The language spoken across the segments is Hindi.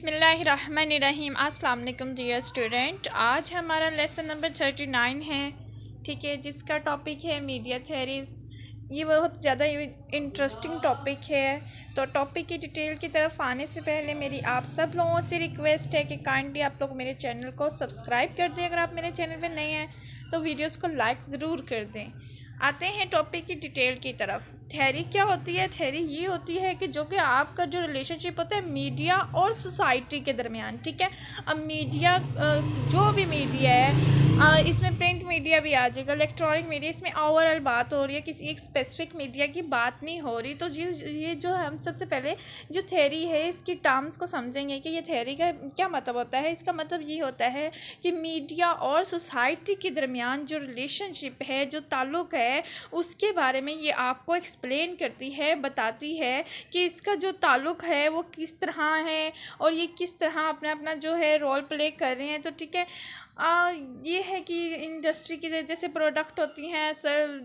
बिस्मिल्लाहिर्रहमानिर्रहीम। अस्सलाम वालेकुम डियर स्टूडेंट। आज हमारा लेसन नंबर 39 है, ठीक है, जिसका टॉपिक है मीडिया थेरीज़। ये बहुत ज़्यादा इंटरेस्टिंग टॉपिक है। तो टॉपिक की डिटेल की तरफ आने से पहले मेरी आप सब लोगों से रिक्वेस्ट है कि काइंडली आप लोग मेरे चैनल को सब्सक्राइब कर दें। अगर आप मेरे चैनल पर नए हैं तो वीडियोज़ को लाइक ज़रूर कर दें। आते हैं टॉपिक की डिटेल की तरफ। थ्योरी क्या होती है? थ्योरी ये होती है कि जो कि आपका जो रिलेशनशिप होता है मीडिया और सोसाइटी के दरमियान, ठीक है। अब मीडिया, जो भी मीडिया है, इसमें प्रिंट मीडिया भी आ जाएगा, इलेक्ट्रॉनिक मीडिया, इसमें ओवरऑल बात हो रही है, किसी एक स्पेसिफिक मीडिया की बात नहीं हो रही। तो ये जो हम सबसे पहले जो थ्योरी है इसकी टर्म्स को समझेंगे कि ये थ्योरी का क्या मतलब होता है। इसका मतलब ये होता है कि मीडिया और सोसाइटी के दरमियान जो रिलेशनशिप है, जो ताल्लुक़ है, उसके बारे में ये आपको एक्सप्लेन करती है, बताती है कि इसका जो ताल्लुक़ है वो किस तरह है और ये किस तरह अपना अपना जो है रोल प्ले कर रहे हैं। तो ठीक है, ये है कि इंडस्ट्री की जैसे प्रोडक्ट होती हैं,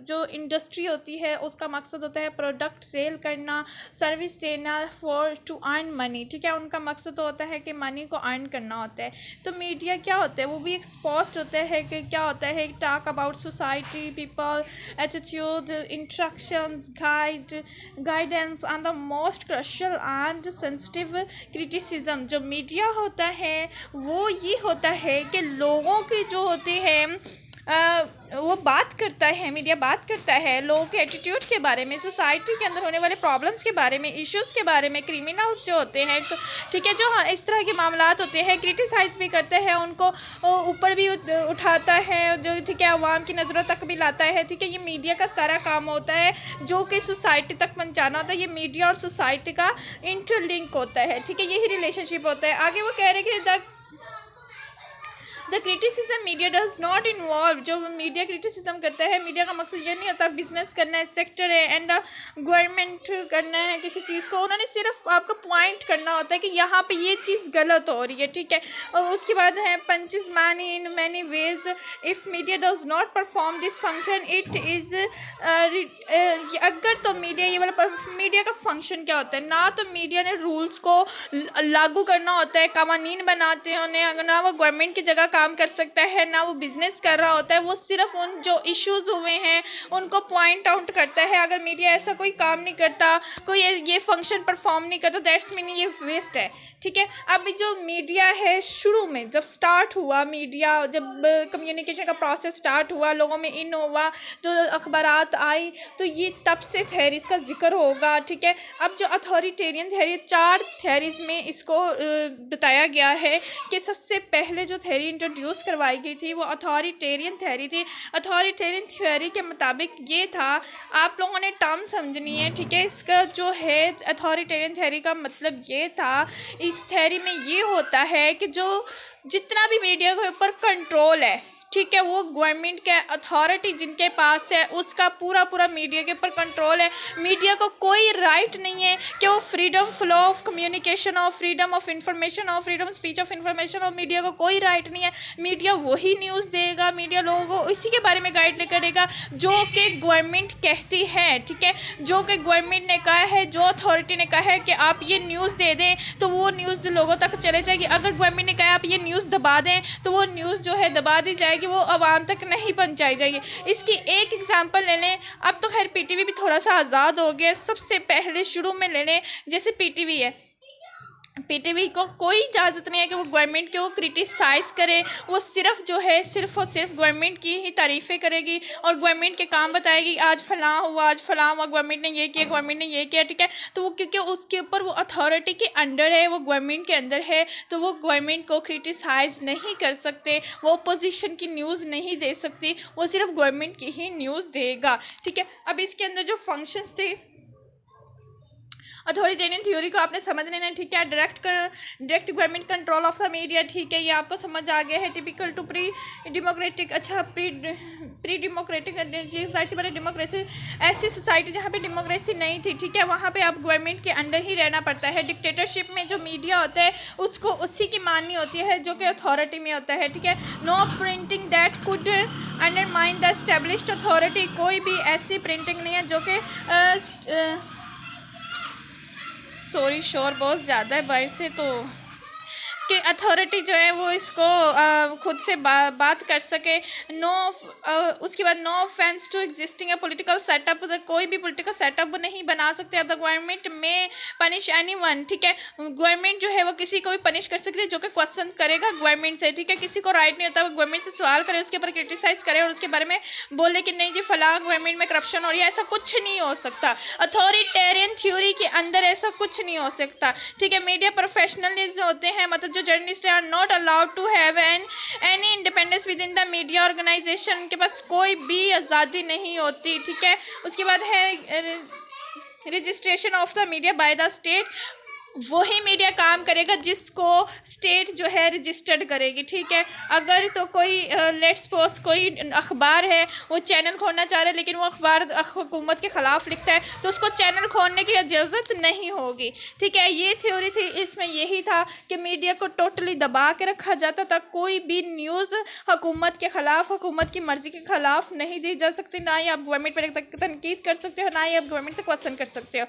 जो इंडस्ट्री होती है उसका मकसद होता है प्रोडक्ट सेल करना, सर्विस देना फॉर टू अर्न मनी, ठीक है। उनका मकसद तो होता है कि मनी को अर्न करना होता है। तो मीडिया क्या होता है, वो भी एक्सपोज्ड होता है कि क्या होता है, talk about society, people, attitude, instructions, guidance and the most crucial and sensitive criticism. जो मीडिया होता है वो ये होता है कि लोगों की जो होती है वो बात करता है, मीडिया बात करता है लोगों के एटीट्यूड के बारे में, सोसाइटी के अंदर होने वाले प्रॉब्लम्स के बारे में, इश्यूज़ के बारे में, क्रिमिनल्स जो होते हैं, ठीक है, जो इस तरह के मामलात होते हैं, क्रिटिसाइज़ भी करते हैं, उनको ऊपर भी उठाता है, जो ठीक है आवाम की नज़रों तक भी लाता है, ठीक है। ये मीडिया का सारा काम होता है जो कि सोसाइटी तक पहुँचाना होता है। ये मीडिया और सोसाइटी का इंटरलिंक होता है, ठीक है, यही रिलेशनशिप होता है। आगे वो कह रहे हैं कि the criticism media does not involve. जो मीडिया क्रिटिसिज्म करता है, मीडिया का मकसद ये नहीं होता बिजनेस करना है, सेक्टर है एंड गवर्नमेंट करना है किसी चीज़ को। उन्होंने सिर्फ आपको पॉइंट करना होता है कि यहाँ पे ये चीज़ गलत हो रही है, ठीक है। और उसके बाद है punches many in many ways if media does not perform this function it is. अगर तो मीडिया, ये वाला मीडिया का फंक्शन क्या होता है, ना तो मीडिया ने रूल्स को लागू करना होता है, कानून बनाते हैं उन्हें, अगर ना वो गवर्नमेंट की जगह काम कर सकता है, ना वो बिजनेस कर रहा होता है, वो सिर्फ उन जो इश्यूज हुए हैं उनको पॉइंट आउट करता है। अगर मीडिया ऐसा कोई काम नहीं करता, कोई ये फंक्शन परफॉर्म नहीं करता, दैट्स मीन ये वेस्ट है, ठीक है। अभी जो मीडिया है, शुरू में जब स्टार्ट हुआ मीडिया, जब कम्युनिकेशन का प्रोसेस स्टार्ट हुआ, लोगों में इन हुआ, जो अखबारात आई, तो ये तब से थ्योरीज का जिक्र होगा, ठीक है। अब जो अथॉरिटेरियन थ्योरी, 4 थ्योरीज में इसको बताया गया है कि सबसे पहले जो थ्योरी इंट्रोड्यूस करवाई गई थी वो अथॉरिटेरियन थ्योरी थी। अथॉरिटेरियन थ्योरी के मुताबिक ये था, आप लोगों ने टर्म समझनी है, ठीक है। इसका जो है अथॉरिटेरियन थ्योरी का मतलब ये था, इस थ्योरी में ये होता है कि जो जितना भी मीडिया के ऊपर कंट्रोल है, ठीक है, वो गवर्नमेंट के अथॉरिटी जिनके पास है उसका पूरा मीडिया के ऊपर कंट्रोल है। मीडिया को कोई राइट नहीं है कि वो फ्रीडम फ्लो ऑफ कम्युनिकेशन हो, फ्रीडम ऑफ इंफॉर्मेशन हो, फ्रीडम स्पीच ऑफ इंफॉर्मेशन हो, मीडिया को कोई राइट नहीं है। मीडिया वही न्यूज़ देगा, मीडिया लोगों को इसी के बारे में गाइड करेगा जो कि गवर्नमेंट कहती है, ठीक है। जो कि गवर्नमेंट ने कहा है, जो अथॉरिटी ने कहा है कि आप ये न्यूज़ दे दें तो वो न्यूज़ लोगों तक चले जाएगी। अगर गवर्नमेंट ने कहा आप ये न्यूज़ दबा दें तो वो न्यूज़ जो है दबा दी जाएगी, कि वो आवाम तक नहीं पहुंचाई जाएगी। इसकी एक एग्जांपल ले लें, अब तो खैर पीटीवी भी थोड़ा सा आज़ाद हो गया। सबसे पहले शुरू में ले लें, जैसे पीटीवी है, पीटीवी को कोई इजाज़त नहीं है कि वो गवर्नमेंट को क्रिटिसाइज़ करे। वो सिर्फ जो है सिर्फ और सिर्फ गवर्नमेंट की ही तारीफ़ें करेगी और गवर्नमेंट के काम बताएगी, आज फलां हुआ, आज फलां हुआ, गवर्नमेंट ने ये किया, गवर्नमेंट ने ये किया, ठीक है। तो वो क्योंकि उसके ऊपर वो अथॉरिटी के अंडर है, वो गवर्नमेंट के अंदर है, तो वो गवर्नमेंट को क्रिटिसाइज़ नहीं कर सकते, वो अपोजिशन की न्यूज़ नहीं दे सकती, वो सिर्फ गवर्नमेंट की ही न्यूज़ देगा, ठीक है। अब इसके अंदर जो फंक्शंस थे अथॉरिटेरियन थ्योरी को आपने समझ लेना है, ठीक है। Direct government control of the media, ठीक है, ये आपको समझ आ गया है। टिपिकल टू प्री डेमोक्रेटिक, अच्छा प्री डेमोक्रेटिक साइड से पहले डेमोक्रेसी, ऐसी सोसाइटी जहाँ पे डेमोक्रेसी नहीं थी, ठीक है, वहाँ पे आप गवर्नमेंट के अंडर ही रहना पड़ता है। डिक्टेटरशिप में जो मीडिया होता है उसको उसी की माननी होती है जो कि अथॉरिटी में होता है, ठीक है। No printing that could undermine the established authority, कोई भी ऐसी प्रिंटिंग नहीं है जो कि सॉरी शोर बहुत ज़्यादा है बाहर से, तो कि अथॉरिटी जो है वो इसको खुद से बात कर सके। नो उसके बाद no offence to existing a political setup, कोई भी पॉलिटिकल सेटअप नहीं बना सकते। अब the government may punish anyone, ठीक है, गवर्नमेंट जो है वो किसी को भी पनिश कर सकती है जो कि क्वेश्चन करेगा गवर्नमेंट से, ठीक है। किसी को राइट नहीं होता वो गवर्नमेंट से सवाल करे, उसके ऊपर क्रिटिसाइज करे और उसके बारे में बोले कि नहीं जी फलां गवर्नमेंट में करप्शन हो रही है, ऐसा कुछ नहीं हो सकता। अथॉरिटेरियन थ्योरी के अंदर ऐसा कुछ नहीं हो सकता, ठीक है। मीडिया प्रोफेशनलिस्ट होते हैं, मतलब जो journalist are not allowed to have any independence within the media organisation, के पास कोई भी आज़ादी नहीं होती, ठीक है। उसके बाद है registration of the media by the state, वही मीडिया काम करेगा जिसको स्टेट जो है रजिस्टर्ड करेगी, ठीक है। अगर तो कोई लेट्स सपोज कोई अखबार है वो चैनल खोलना चाह रहा है लेकिन वो अखबार हुकूमत के ख़िलाफ़ लिखता है तो उसको चैनल खोलने की इजाज़त नहीं होगी, ठीक है। ये थ्योरी थी, इसमें यही था कि मीडिया को टोटली दबा के रखा जाता था, कोई भी न्यूज़ हुकूमत के ख़िलाफ़, हुकूमत की मर्ज़ी के ख़िलाफ़ नहीं दी जा सकती, ना ही आप गवर्नमेंट पर तनकीद कर सकते हो, ना ही आप गवर्नमेंट से क्वेश्चन कर सकते हो।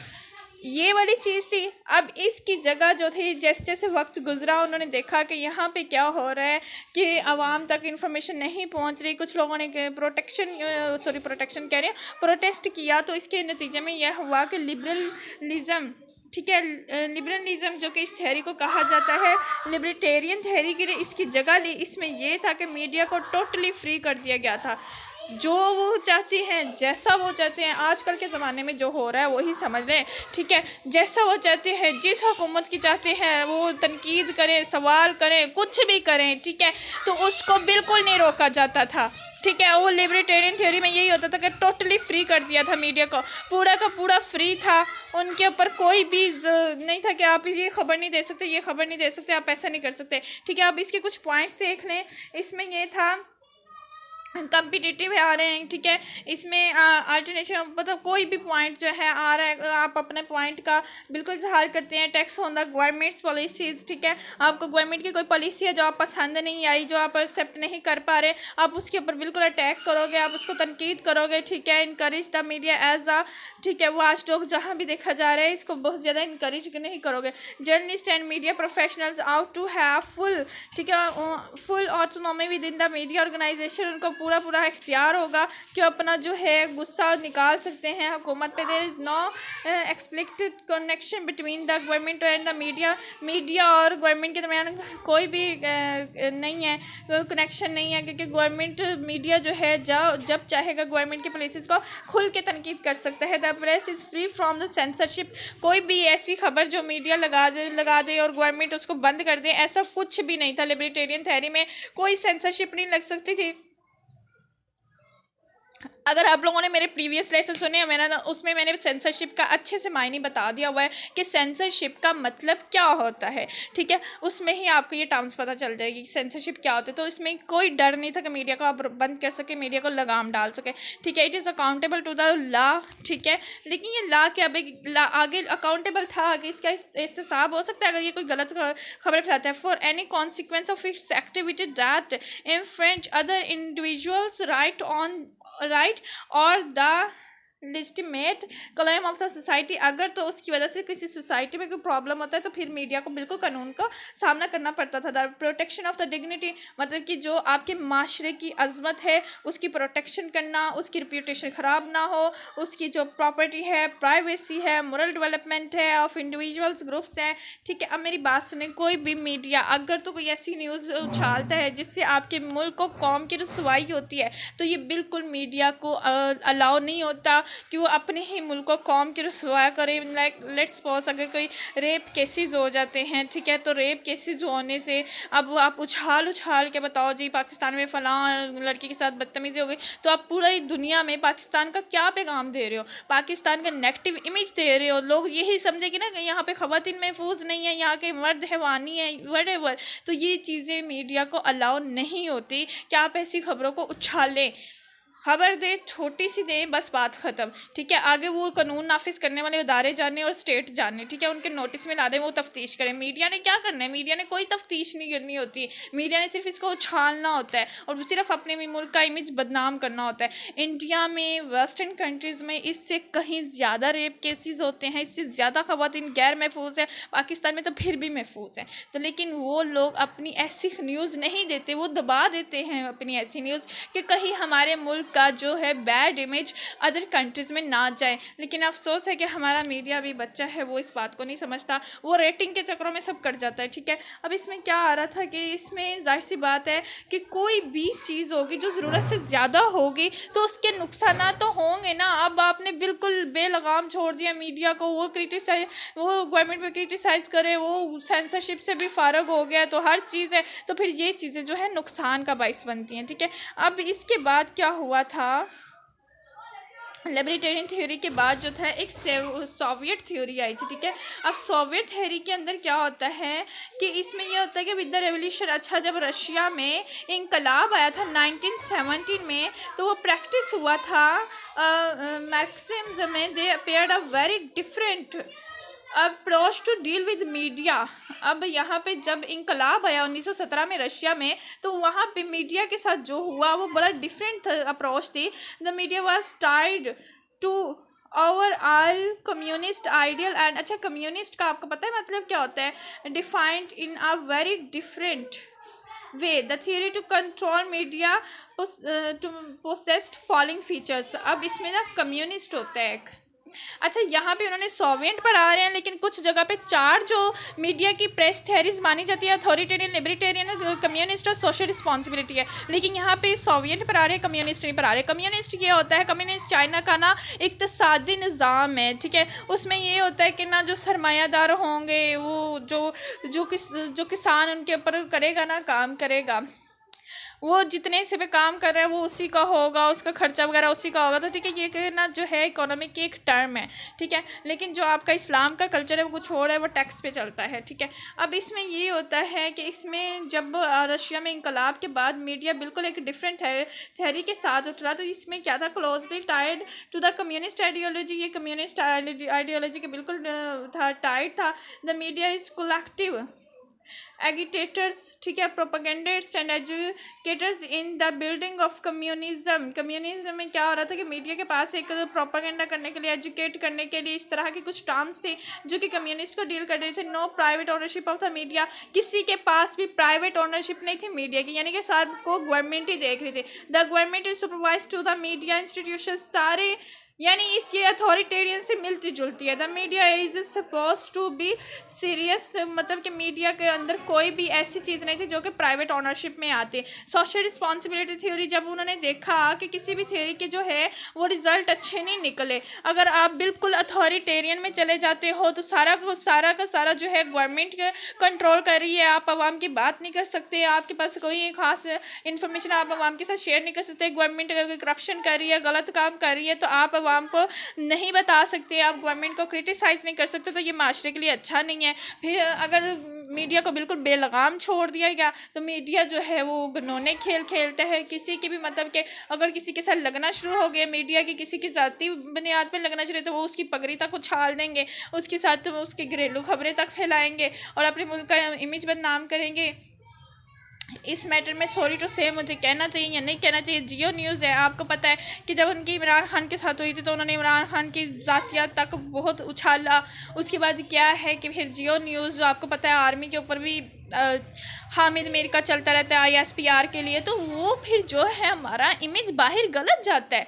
ये वाली चीज़ थी। अब इसकी जगह जो थी, जैसे जैसे वक्त गुजरा उन्होंने देखा कि यहाँ पे क्या हो रहा है कि आवाम तक इन्फॉर्मेशन नहीं पहुँच रही। कुछ लोगों ने प्रोटेस्ट किया, तो इसके नतीजे में यह हुआ कि लिबरलिज़म, ठीक है, लिबरलिज़म जो कि इस थ्योरी को कहा जाता है लिबर्टेरियन थ्योरी के लिए इसकी जगह ली। इसमें यह था कि मीडिया को टोटली फ्री कर दिया गया था, जो वो चाहती हैं, जैसा वो चाहते हैं। आजकल के ज़माने में जो हो रहा है वही समझ लें, ठीक है। जैसा वो चाहते हैं, जिस हुकूमत की चाहते हैं वो तनकीद करें, सवाल करें, कुछ भी करें, ठीक है, तो उसको बिल्कुल नहीं रोका जाता था, ठीक है। वो लिबर्टेरियन थ्योरी में यही होता था कि टोटली फ्री कर दिया था मीडिया को, पूरा का पूरा फ्री था। उनके ऊपर कोई भी नहीं था कि आप ये खबर नहीं दे सकते, ये खबर नहीं दे सकते, आप ऐसा नहीं कर सकते, ठीक है। आप इसके कुछ पॉइंट्स देख लें। इसमें यह था कम्पिटिटिव आ रहे हैं, ठीक है। इसमें अल्टरनेटिव मतलब कोई भी पॉइंट जो है आ रहा है, आप अपने पॉइंट का बिल्कुल इजहार करते हैं। Tax on the governments policies, ठीक है। आपको गवर्नमेंट की कोई पॉलिसी है जो आप पसंद नहीं आई, जो आप एक्सेप्ट नहीं कर पा रहे, आप उसके ऊपर बिल्कुल अटैक करोगे, आप उसको तनकीद करोगे, ठीक है। इनकरेज द मीडिया एज आ, ठीक है, वॉचडॉग जहाँ भी देखा जा रहा है इसको बहुत ज़्यादा इनकरेज नहीं करोगे। Journalist and media professionals ought to have full, ठीक है, full autonomy within the media organisation. उनको पूरा इख्तियार होगा कि अपना जो है गुस्सा निकाल सकते हैं हुकूमत पे। There is no explicit connection between the government and the media और गवर्नमेंट के दरमियान कोई भी नहीं है, कनेक्शन नहीं है, क्योंकि गवर्नमेंट मीडिया जो है जब चाहेगा गवर्नमेंट की पॉलिसीज़ को खुल के तनकीद कर सकता है। The press is free from the censorship, कोई भी ऐसी खबर जो मीडिया लगा दे और गवर्नमेंट उसको बंद कर दे, ऐसा कुछ भी नहीं था। लिबर्टेरियन थ्योरी में कोई सेंसरशिप नहीं लग सकती थी। अगर आप लोगों ने मेरे प्रीवियस लेसन सुने उसमें मैंने सेंसरशिप का अच्छे से मायने बता दिया हुआ है कि सेंसरशिप का मतलब क्या होता है, ठीक है। उसमें ही आपको ये टर्म्स पता चल जाएगी सेंसरशिप क्या होता है। तो इसमें कोई डर नहीं था कि मीडिया को आप बंद कर सके, मीडिया को लगाम डाल सके, ठीक है। It is accountable to the law, ठीक है। लेकिन ये लॉ के आगे अकाउंटेबल था, आगे इसका एहतसाब हो सकता है अगर ये कोई गलत खबर फैलाता है। For any consequence of its activity that infringe other individuals right और the legitimate claim of the society, अगर तो उसकी वजह से किसी सोसाइटी में कोई प्रॉब्लम होता है तो फिर मीडिया को बिल्कुल कानून का सामना करना पड़ता था। The protection of the dignity, मतलब कि जो आपके माशरे की अजमत है उसकी प्रोटेक्शन करना, उसकी रिप्यूटेशन ख़राब ना हो, उसकी जो प्रॉपर्टी है, प्राइवेसी है, मोरल डेवलपमेंट है ऑफ इंडिविजुअल्स ग्रुप्स हैं, ठीक है। अब मेरी बात सुने, कोई भी मीडिया अगर तो कोई ऐसी न्यूज़ उछालता है जिससे आपके मुल्क को कौम की रसवाई होती है तो ये बिल्कुल मीडिया को अलाउ नहीं होता कि वो अपने ही मुल्क को कौम की रसवा करे। लाइक लेट्स सपोज अगर कोई रेप केसेस हो जाते हैं, ठीक है, तो रेप केसेस होने से अब आप उछाल के बताओ जी पाकिस्तान में फ़लाँ लड़की के साथ बदतमीज़ी हो गई, तो आप पूरी दुनिया में पाकिस्तान का क्या पैगाम दे रहे हो, पाकिस्तान का नेगेटिव इमेज दे रहे हो। लोग यही समझेंगे ना कि यहाँ पे ख़वातीन महफूज नहीं है, यहाँ के मर्द हैवानी है, व्हाटएवर। तो ये चीज़ें मीडिया को अलाउ नहीं होती कि आप ऐसी खबरों को उछालें। खबर दे, छोटी सी दे, बस बात ख़त्म। ठीक है, आगे वो कानून नाफिज करने वाले इदारे जाने और स्टेट जाने, ठीक है, उनके नोटिस में ला दें, वो तफ्तीश करें। मीडिया ने क्या करना है? मीडिया ने कोई तफ्तीश नहीं करनी होती। मीडिया ने सिर्फ इसको उछालना होता है और सिर्फ अपने मुल्क का इमेज बदनाम करना होता है। इंडिया में, वेस्टर्न कंट्रीज़ में इससे कहीं ज़्यादा रेप केसेस होते हैं, इससे ज़्यादा ख़वातीन गैर महफूज है। पाकिस्तान में तो फिर भी महफूज है, तो लेकिन वो लोग अपनी ऐसी न्यूज़ नहीं देते, वो दबा देते हैं अपनी ऐसी न्यूज़ कि कहीं हमारे मुल्क का जो है बैड इमेज अदर कंट्रीज़ में ना जाए। लेकिन अफसोस है कि हमारा मीडिया भी बच्चा है, वो इस बात को नहीं समझता, वो रेटिंग के चक्करों में सब कर जाता है। ठीक है, अब इसमें क्या आ रहा था कि इसमें जाहिर सी बात है कि कोई भी चीज़ होगी जो ज़रूरत से ज़्यादा होगी तो उसके नुकसान तो होंगे ना। अब आपने बिल्कुल बेलगाम छोड़ दिया मीडिया को, वो गवर्नमेंट पे क्रिटिसाइज़ करे, वो सेंसरशिप से भी फारग हो गया, तो हर चीज़ है, तो फिर ये चीज़ें जो है नुकसान का बाइस बनती हैं। ठीक है, अब इसके बाद क्या हुआ था, लिबर्टेरियन थ्योरी के बाद जो था एक सोवियत थ्योरी आई थी। ठीक है, अब सोवियत थ्योरी के अंदर क्या होता है कि इसमें यह होता है कि विद द रेवोल्यूशन, अच्छा जब रशिया में इंकलाब आया था 1917 में, तो वो प्रैक्टिस हुआ था मार्क्सिज्म में। They appeared a very different approach to deal with media. अब यहाँ पे जब इंकलाब आया 1917 में रशिया में, तो वहाँ पे मीडिया के साथ जो हुआ वो बड़ा डिफरेंट अप्रोच थी। The media was tied to overall communist ideal and, अच्छा कम्युनिस्ट का आपको पता है मतलब क्या होता है? Defined in a very different way the theory to control media to possessed following features. अब इसमें ना कम्युनिस्ट होता है एक, अच्छा यहाँ पे उन्होंने सोवियत पढ़ा रहे हैं, लेकिन कुछ जगह पे चार जो मीडिया की प्रेस थेरीज मानी जाती है, अथॉरिटेरियन, लिबर्टेरियन, कम्युनिस्ट और सोशल रिस्पॉन्सिबिलिटी है, लेकिन यहाँ पे सोवियत पढ़ा रहे हैं, कम्युनिस्ट नहीं पढ़ा रहे। कम्युनिस्ट ये होता है, कम्युनिस्ट चाइना का ना इक्तिसादी निज़ाम है। ठीक है, उसमें ये होता है कि ना जो सरमायादार होंगे, वो जो किसान उनके ऊपर करेगा ना, काम करेगा, वो जितने से भी काम कर रहा है वो उसी का होगा, उसका खर्चा वगैरह उसी का होगा। तो ठीक है, ये कहना जो है इकोनॉमिक की एक टर्म है। ठीक है, लेकिन जो आपका इस्लाम का कल्चर है वो कुछ और है, वो टैक्स पे चलता है। ठीक है, अब इसमें ये होता है कि इसमें जब रशिया में इंकलाब के बाद मीडिया बिल्कुल एक डिफरेंट थ्योरी के साथ उठ रहा, तो इसमें क्या था, closely tied to the communist ideology. ये कम्युनिस्ट आइडियोलॉजी के बिल्कुल था, टाइड था। The media is collective agitators, ठीक है, propagandist and educators in the building of communism. Communism में क्या हो रहा था कि मीडिया के पास एक प्रोपेगेंडा करने के लिए, एजुकेट करने के लिए इस तरह के कुछ टर्म्स थे जो कि कम्युनिस्ट को डील कर रहे थे। No private ownership of the media, किसी के पास भी प्राइवेट ओनरशिप नहीं थी मीडिया की, यानी कि सबको गवर्नमेंट ही देख रही थी। The government is supervise to the media institution, सारे यानी इस ये अथॉरिटेरियन से मिलती जुलती है। The media is suppose to be serious, मतलब कि मीडिया के अंदर कोई भी ऐसी चीज़ नहीं थी जो कि प्राइवेट ओनरशिप में आती। सोशल रिस्पॉन्सिबिलिटी थ्योरी, जब उन्होंने देखा कि किसी भी थ्योरी के जो है वो रिजल्ट अच्छे नहीं निकले, अगर आप बिल्कुल अथॉरिटेरियन में चले जाते हो तो सारा का सारा जो है गवर्नमेंट कंट्रोल कर रही है, आप आवाम की बात नहीं कर सकते, आपके पास कोई खास इन्फॉर्मेशन आप आवाम के साथ शेयर नहीं कर सकते। गवर्नमेंट अगर करप्शन कर रही है, गलत काम कर रही है, तो आप आवाम को नहीं बता सकते, आप गवर्नमेंट को क्रिटिसाइज़ नहीं कर सकते, तो ये माशरे के लिए अच्छा नहीं है। फिर अगर मीडिया को बिल्कुल बेलगाम छोड़ दिया गया तो मीडिया जो है वो घिनौने खेल खेलता है। किसी की भी मतलब कि अगर किसी के साथ लगना शुरू हो गया मीडिया की, किसी की ज़ाती बुनियाद पर लगना शुरू तो वो उसकी पगड़ी तक उछाल देंगे, उसके साथ उसकी घरेलू खबरें तक फैलाएंगे और अपने मुल्क का इमेज बदनाम करेंगे। इस मैटर में सॉरी टू से मुझे कहना चाहिए या नहीं कहना चाहिए, जियो न्यूज़ है, आपको पता है कि जब उनकी इमरान खान के साथ हुई थी तो उन्होंने इमरान खान की ज़ातियात तक बहुत उछाला। उसके बाद क्या है कि फिर जियो न्यूज़, जो आपको पता है आर्मी के ऊपर भी हामिद मीर का चलता रहता है ISPR के लिए, तो वो फिर जो है हमारा इमेज बाहर गलत जाता है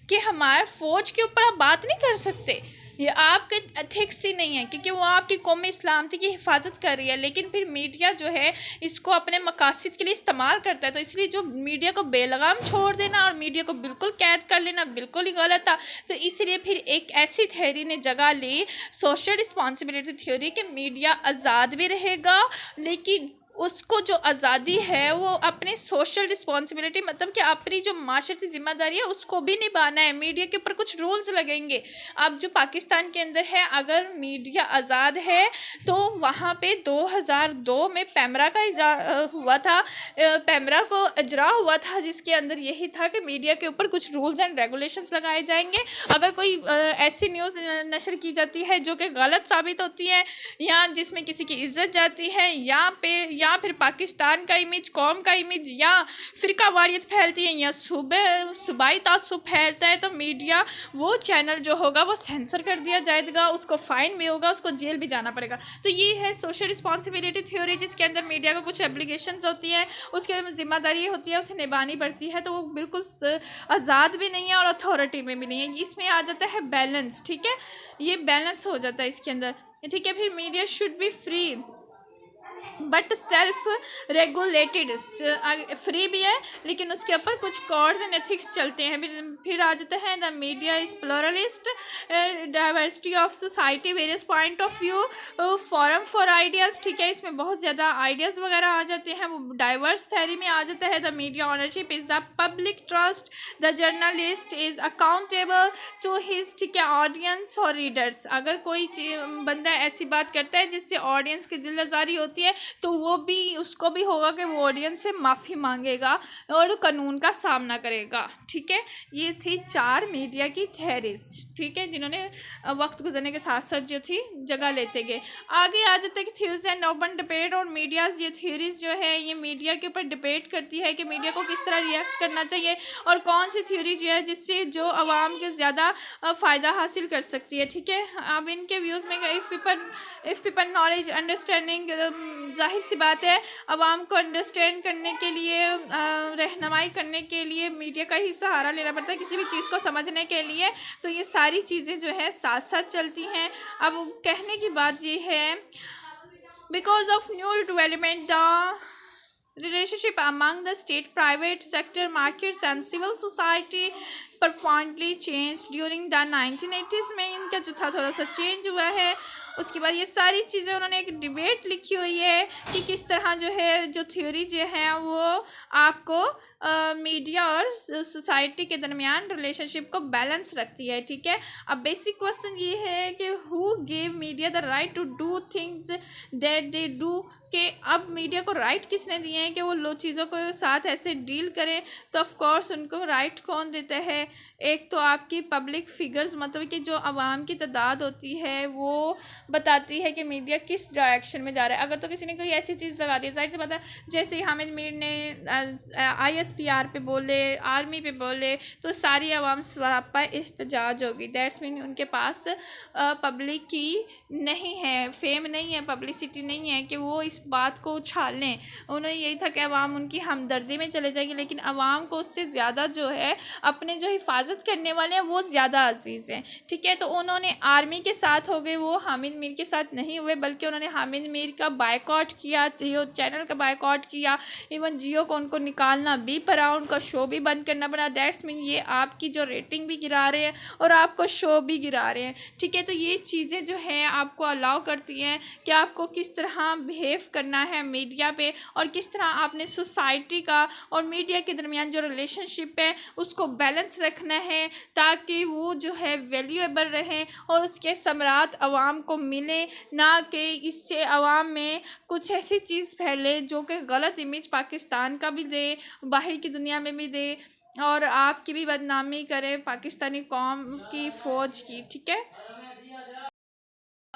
कि हमारे फ़ौज के ऊपर आप बात नहीं कर सकते, ये आपके एथिक्स ही नहीं है, क्योंकि वो आपकी कौम इस्लामती की हिफाजत कर रही है। लेकिन फिर मीडिया जो है इसको अपने मकासद के लिए इस्तेमाल करता है, तो इसलिए जो मीडिया को बेलगाम छोड़ देना और मीडिया को बिल्कुल कैद कर लेना बिल्कुल ही गलत था। तो इसलिए फिर एक ऐसी थ्योरी ने जगह ली, सोशल रिस्पॉन्सिबिलिटी थ्योरी, कि मीडिया आज़ाद भी रहेगा लेकिन उसको जो आज़ादी है वो अपनी सोशल रिस्पॉन्सिबिलिटी मतलब कि अपनी जो माशरती जिम्मेदारी है उसको भी निभाना है। मीडिया के ऊपर कुछ रूल्स लगेंगे। अब जो पाकिस्तान के अंदर है, अगर मीडिया आज़ाद है तो वहाँ पे 2002 में पैमरा का हुआ था, पैमरा को इजरा हुआ था, जिसके अंदर यही था कि मीडिया के ऊपर कुछ रूल्स एंड रेगुलेशंस लगाए जाएंगे। अगर कोई ऐसी न्यूज़ नशर की जाती है जो कि गलत साबित होती है या जिसमें किसी की इज्जत जाती है या फिर पाकिस्तान का इमेज, कौम का इमेज या फ़िरका वारियत फैलती है या सूबाई तासुब फैलता है, तो मीडिया वो चैनल जो होगा वो सेंसर कर दिया जाएगा, उसको फ़ाइन भी होगा, उसको जेल भी जाना पड़ेगा। तो ये है सोशल रिस्पॉन्सिबिलिटी थ्योरी, जिसके अंदर मीडिया को कुछ एप्लीकेशंस होती हैं, उसके जिम्मेदारी होती है, उसे निभानी पड़ती है। तो वो बिल्कुल आज़ाद भी नहीं है और अथॉरिटी में भी नहीं है। इसमें आ जाता है बैलेंस, ठीक है, ये बैलेंस हो जाता है इसके अंदर, ठीक है। फिर media should be free but self regulated, free भी है लेकिन उसके ऊपर कुछ कॉड्स एंड एथिक्स चलते हैं। फिर आ जाता है the media is pluralist, diversity of society, various point of view, forum for ideas, ठीक है। इसमें बहुत ज़्यादा आइडियाज़ वगैरह आ जाते हैं, वो डाइवर्स थ्योरी में आ जाता है। The media ownership is the public trust, the journalist is accountable to his, ठीक है, ऑडियंस और रीडर्स। अगर कोई बंदा ऐसी बात करता है जिससे ऑडियंस की दिल आज़ारी होती है तो वो भी, उसको भी होगा कि वो ऑडियंस से माफ़ी मांगेगा और कानून का सामना करेगा, ठीक है। ये थी 4 मीडिया की थ्योरीज, ठीक है, जिन्होंने वक्त गुजरने के साथ साथ जो थी जगह लेते गए। आगे आ जाते हैं थ्योरीज एंड ओपन डिबेट और मीडियाज। ये थ्योरीज जो है ये मीडिया के ऊपर डिबेट करती है कि मीडिया को किस तरह रिएक्ट करना चाहिए और कौन सी थ्योरी जो है जिससे जो आवाम के ज़्यादा फ़ायदा हासिल कर सकती है, ठीक है। अब इनके व्यूज़ में इफ़ पीपल नॉलेज अंडरस्टैंडिंग, जाहिर सी बात है आवाम को अंडरस्टैंड करने के लिए, रहनुमाई करने के लिए मीडिया का ही सहारा लेना पड़ता है किसी भी चीज़ को समझने के लिए। तो ये सारी चीज़ें जो है साथ साथ चलती हैं। अब कहने की बात ये है, because of new development the relationship among the state, private sector, markets and civil society profoundly changed during the 1980s में इनका जो था थोड़ा सा चेंज हुआ है। उसके बाद ये सारी चीज़ें उन्होंने एक डिबेट लिखी हुई है कि किस तरह जो है जो थ्योरी जो है वो आपको मीडिया और सोसाइटी के दरमियान रिलेशनशिप को बैलेंस रखती है, ठीक है। अब बेसिक क्वेश्चन ये है कि who gave media the right to do things that they do, कि अब मीडिया को राइट किसने दिए हैं कि वो लो चीज़ों को साथ ऐसे डील करें। तो ऑफ कोर्स उनको राइट कौन देता है, एक तो आपकी पब्लिक फिगर्स, मतलब कि जो आवाम की तादाद होती है वो बताती है कि मीडिया किस डायरेक्शन में जा रहा है। अगर तो किसी ने कोई ऐसी चीज़ लगा दी, जाहिर सी बात है, जैसे हामिद मीर ने ISPR पे बोले, आर्मी पे बोले, तो सारी आवाम सरापा एहतजाज होगी। दैट्स मीन उनके पास पब्लिक की नहीं है, फेम नहीं है, पब्लिसिटी नहीं है कि वो इस बात को उछाल लें। उन्हें यही था कि आवाम उनकी हमदर्दी में चले जाएगी, लेकिन आवाम को उससे ज़्यादा जो है अपने जो हिफाजत करने वाले हैं वो ज़्यादा अजीज़ हैं, ठीक है। तो उन्होंने आर्मी के साथ हो गए, वो हामिद मीर के साथ नहीं हुए, बल्कि उन्होंने हामिद मीर का बायकॉट किया, जियो चैनल का बायकॉट किया, इवन जियो को उनको निकालना भी पड़ा, उनका शो भी बंद करना पड़ा। दैट्स मीन ये आपकी जो रेटिंग भी गिरा रहे हैं और आपको शो भी गिरा रहे हैं, ठीक है। तो ये चीज़ें जो है आपको अलाउ करती हैं कि आपको किस तरह बिहेव करना है मीडिया पे और किस तरह आपने सोसाइटी का और मीडिया के दरमियान जो रिलेशनशिप है उसको बैलेंस रखना है, ताकि वो जो है वैल्यूएबल रहे और उसके समरात आवाम को मिले, ना कि इससे आवाम में कुछ ऐसी चीज़ फैले जो कि गलत इमेज पाकिस्तान का भी दे, बाहर की दुनिया में भी दे और आपकी भी बदनामी करे पाकिस्तानी कौम की फ़ौज की, ठीक है।